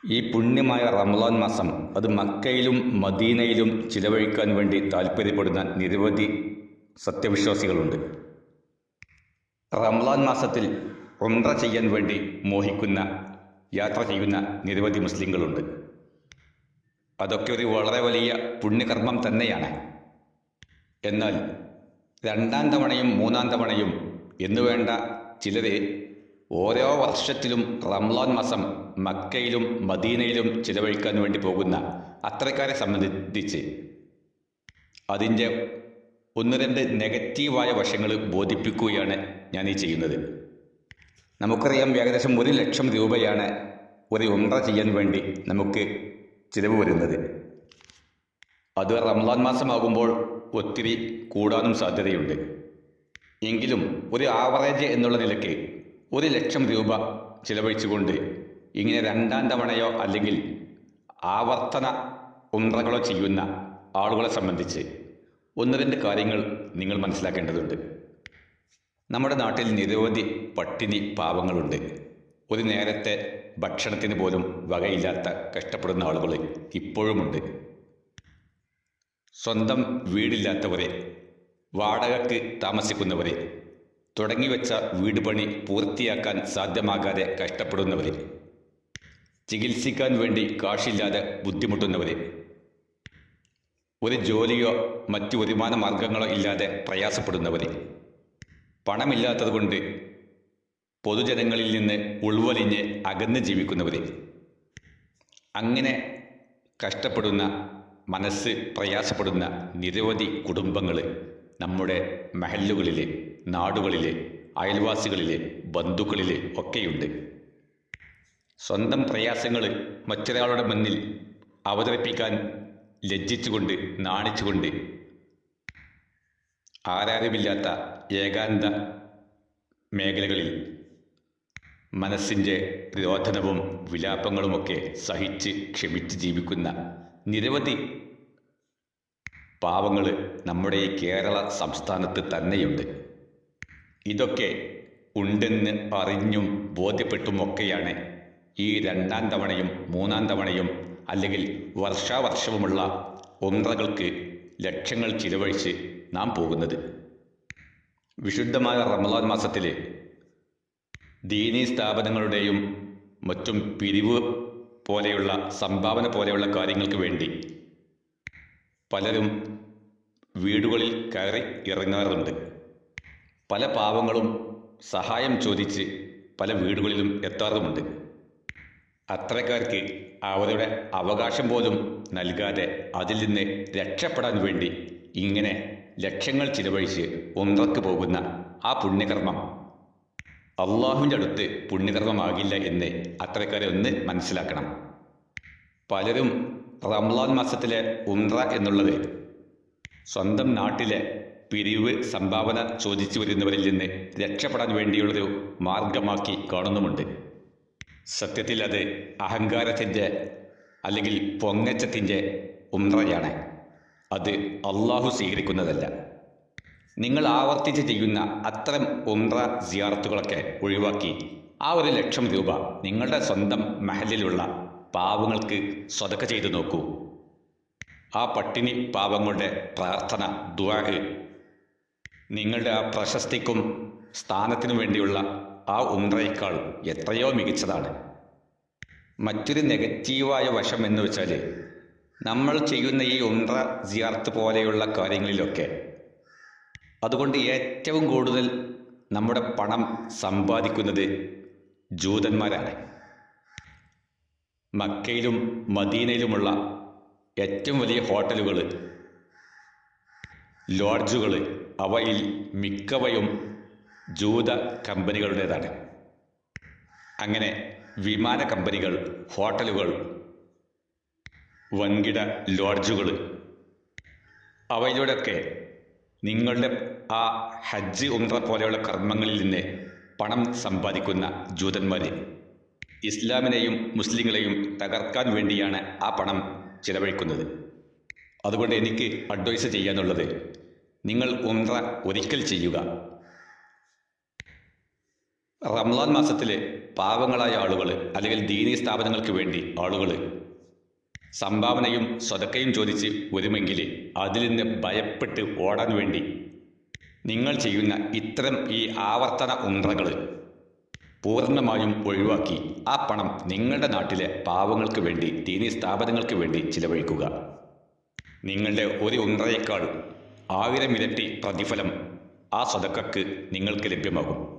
ഈ പുണ്യമായ റമളാൻ മാസം അത് മക്കയിലും മദീനയിലും ചിലവഴിക്കാൻ വേണ്ടി താല്പര്യപ്പെടുന്ന നിരവധി സത്യവിശ്വാസികളുണ്ട്. റമളാൻ മാസത്തിൽ ഉംറ ചെയ്യാൻ വേണ്ടി മോഹിക്കുന്ന, യാത്ര ചെയ്യുന്ന നിരവധി മുസ്ലിങ്ങളുണ്ട്. അതൊക്കെ ഒരു വളരെ വലിയ പുണ്യകർമ്മം തന്നെയാണ്. എന്നാൽ രണ്ടാം തവണയും മൂന്നാം തവണയും എന്നുവേണ്ട ചിലരെ ഓരോ വർഷത്തിലും റമളാൻ മാസം മക്കയിലും മദീനയിലും ചിലവഴിക്കാൻ വേണ്ടി പോകുന്ന അത്രക്കാരെ സംബന്ധിച്ച് അതിൻ്റെ ഒന്ന് രണ്ട് നെഗറ്റീവായ വശങ്ങൾ ബോധിപ്പിക്കുകയാണ് ഞാൻ ഈ ചെയ്യുന്നത്. നമുക്കറിയാം, ഏകദേശം 1,00,000 രൂപയാണ് ഒരു ഉംറ ചെയ്യാൻ വേണ്ടി നമുക്ക് ചിലവ് വരുന്നത്. അത് റമളാൻ മാസമാകുമ്പോൾ ഒത്തിരി കൂടാനും സാധ്യതയുണ്ട്. എങ്കിലും ഒരു ആവറേജ് എന്നുള്ള നിലയ്ക്ക് 1,00,000 രൂപ ചിലവഴിച്ചുകൊണ്ട് ഇങ്ങനെ രണ്ടാം തവണയോ അല്ലെങ്കിൽ ആവർത്തന ഉംറകളോ ചെയ്യുന്ന ആളുകളെ സംബന്ധിച്ച് ഒന്ന് രണ്ട് കാര്യങ്ങൾ നിങ്ങൾ മനസ്സിലാക്കേണ്ടതുണ്ട്. നമ്മുടെ നാട്ടിൽ നിരവധി പട്ടിണി പാവങ്ങളുണ്ട്. ഒരു നേരത്തെ ഭക്ഷണത്തിന് പോലും വകയില്ലാത്ത കഷ്ടപ്പെടുന്ന ആളുകൾ ഇപ്പോഴുമുണ്ട്. സ്വന്തം വീടില്ലാത്തവരെ, വാടകയ്ക്ക് താമസിക്കുന്നവരെ, തുടങ്ങിവെച്ച വീട് പണി പൂർത്തിയാക്കാൻ സാധ്യമാകാതെ കഷ്ടപ്പെടുന്നവർ, ചികിത്സിക്കാൻ വേണ്ടി കാശില്ലാതെ ബുദ്ധിമുട്ടുന്നവർ, ഒരു ജോലിയോ മറ്റു വരുമാന മാർഗങ്ങളോ ഇല്ലാതെ പ്രയാസപ്പെടുന്നവർ, പണമില്ലാത്തതുകൊണ്ട് പൊതുജനങ്ങളിൽ നിന്ന് ഉൾവലിഞ്ഞ് അകന്ന് ജീവിക്കുന്നവർ, അങ്ങനെ കഷ്ടപ്പെടുന്ന, മനസ്സ് പ്രയാസപ്പെടുന്ന നിരവധി കുടുംബങ്ങൾ നമ്മുടെ മഹല്ലുകളിൽ, നാടുകളിൽ, അയൽവാസികളിൽ, ബന്ധുക്കളിൽ ഒക്കെയുണ്ട്. സ്വന്തം പ്രയാസങ്ങൾ മറ്റൊരാളുടെ മുന്നിൽ അവതരിപ്പിക്കാൻ ലജ്ജിച്ചുകൊണ്ട്, നാണിച്ചുകൊണ്ട്, ആരാരുമില്ലാത്ത ഏകാന്ത മേഖലകളിൽ മനസ്സിൻ്റെ രോദനവും വിലാപങ്ങളുമൊക്കെ സഹിച്ച് ക്ഷമിച്ച് ജീവിക്കുന്ന നിരവധി പാവങ്ങൾ നമ്മുടെ ഈ കേരള സംസ്ഥാനത്ത് തന്നെയുണ്ട്. ഇതൊക്കെ ഉണ്ടെന്ന് അറിഞ്ഞും ബോധ്യപ്പെട്ടുമൊക്കെയാണ് ഈ രണ്ടാം തവണയും മൂന്നാം തവണയും അല്ലെങ്കിൽ വർഷാവർഷവുമുള്ള ഉംറകൾക്ക് ലക്ഷങ്ങൾ ചിലവഴിച്ച് നാം പോകുന്നത്. വിശുദ്ധമായ റമളാൻ മാസത്തിൽ ദീനീ സ്ഥാപനങ്ങളുടെയും മറ്റും പിരിവ് പോലെയുള്ള, സംഭാവന പോലെയുള്ള കാര്യങ്ങൾക്ക് വേണ്ടി പലരും വീടുകളിൽ കയറി ഇറങ്ങാറുണ്ട്. പല പാവങ്ങളും സഹായം ചോദിച്ച് പല വീടുകളിലും എത്താറുമുണ്ട്. അത്തരക്കാർക്ക് അവരുടെ അവകാശം പോലും നൽകാതെ അതിൽ നിന്ന് രക്ഷപ്പെടാൻ വേണ്ടി ഇങ്ങനെ ലക്ഷങ്ങൾ ചിലവഴിച്ച് ഉംറക്ക് പോകുന്ന ആ പുണ്യകർമ്മം അള്ളാഹുവിൻ്റെ അടുത്ത് പുണ്യകർമ്മമാകില്ല എന്ന് അത്തരക്കാരെ ഒന്ന് മനസ്സിലാക്കണം. പലരും റമളാൻ മാസത്തിലെ ഉംറ എന്നുള്ളത് സ്വന്തം നാട്ടിലെ പിരിവ് സംഭാവന ചോദിച്ചു വരുന്നവരിൽ നിന്ന് രക്ഷപ്പെടാൻ വേണ്ടിയുള്ളൊരു മാർഗമാക്കി കാണുന്നുമുണ്ട്. സത്യത്തിൽ അത് അഹങ്കാരത്തിൻ്റെ അല്ലെങ്കിൽ പൊങ്ങച്ചത്തിൻ്റെ ഉംറയാണ്. അത് അള്ളാഹു സ്വീകരിക്കുന്നതല്ല. നിങ്ങൾ ആവർത്തിച്ച് ചെയ്യുന്ന അത്തരം ഉംറ സിയാറത്തുകളൊക്കെ ഒഴിവാക്കി ആ 1,00,000 രൂപ നിങ്ങളുടെ സ്വന്തം മഹലിലുള്ള പാവങ്ങൾക്ക് സ്വതക്ക ചെയ്തു നോക്കൂ. ആ പട്ടിണി പാവങ്ങളുടെ പ്രാർത്ഥന, ദുആ നിങ്ങളുടെ ആ പ്രശസ്തിക്കും സ്ഥാനത്തിനു വേണ്ടിയുള്ള ആ ഉംറയേക്കാൾ എത്രയോ മികച്ചതാണ്. മറ്റൊരു നെഗറ്റീവായ വശം എന്ന് വെച്ചാൽ, നമ്മൾ ചെയ്യുന്ന ഈ ഉംറ സിയാറത്ത് പോലെയുള്ള കാര്യങ്ങളിലൊക്കെ അതുകൊണ്ട് ഏറ്റവും കൂടുതൽ നമ്മുടെ പണം സമ്പാദിക്കുന്നത് ജൂതന്മാരാണ്. മക്കയിലും മദീനയിലുമുള്ള ഏറ്റവും വലിയ ഹോട്ടലുകൾ, ലോഡ്ജുകൾ, അവയിൽ മിക്കവയും ജൂത കമ്പനികളുടേതാണ്. അങ്ങനെ വിമാന കമ്പനികൾ, ഹോട്ടലുകൾ, വൻകിട ലോഡ്ജുകൾ, അവയിലൂടെയൊക്കെ നിങ്ങളുടെ ആ ഹജ്ജ് ഉംറ പോലെയുള്ള കർമ്മങ്ങളിൽ നിന്ന് പണം സമ്പാദിക്കുന്ന ജൂതന്മാർ ഇസ്ലാമിനെയും മുസ്ലിങ്ങളെയും തകർക്കാൻ വേണ്ടിയാണ് ആ പണം ചിലവഴിക്കുന്നത്. അതുകൊണ്ട് എനിക്ക് അഡ്വൈസ് ചെയ്യാനുള്ളത്, നിങ്ങൾ ഉംറ ഒരിക്കൽ ചെയ്യുക. റമളാൻ മാസത്തിൽ പാവങ്ങളായ ആളുകൾ അല്ലെങ്കിൽ ദീനീ സ്ഥാപനങ്ങൾക്ക് വേണ്ടി ആളുകൾ സംഭാവനയും സ്വതക്കയും ചോദിച്ച് വരുമെങ്കിൽ അതിൽ നിന്ന് ഭയപ്പെട്ട് ഓടാൻ വേണ്ടി നിങ്ങൾ ചെയ്യുന്ന ഇത്തരം ഈ ആവർത്തന ഉംറകൾ പൂർണ്ണമായും ഒഴിവാക്കി ആ പണം നിങ്ങളുടെ നാട്ടിലെ പാവങ്ങൾക്ക് വേണ്ടി ദീനീ സ്ഥാപനങ്ങൾക്ക് വേണ്ടി ചിലവഴിക്കുക. നിങ്ങളുടെ ഒരു ഉംറയേക്കാൾ 1000 ഇരട്ടി പ്രതിഫലം ആ സ്വതക്കക്ക് നിങ്ങൾക്ക് ലഭ്യമാകും.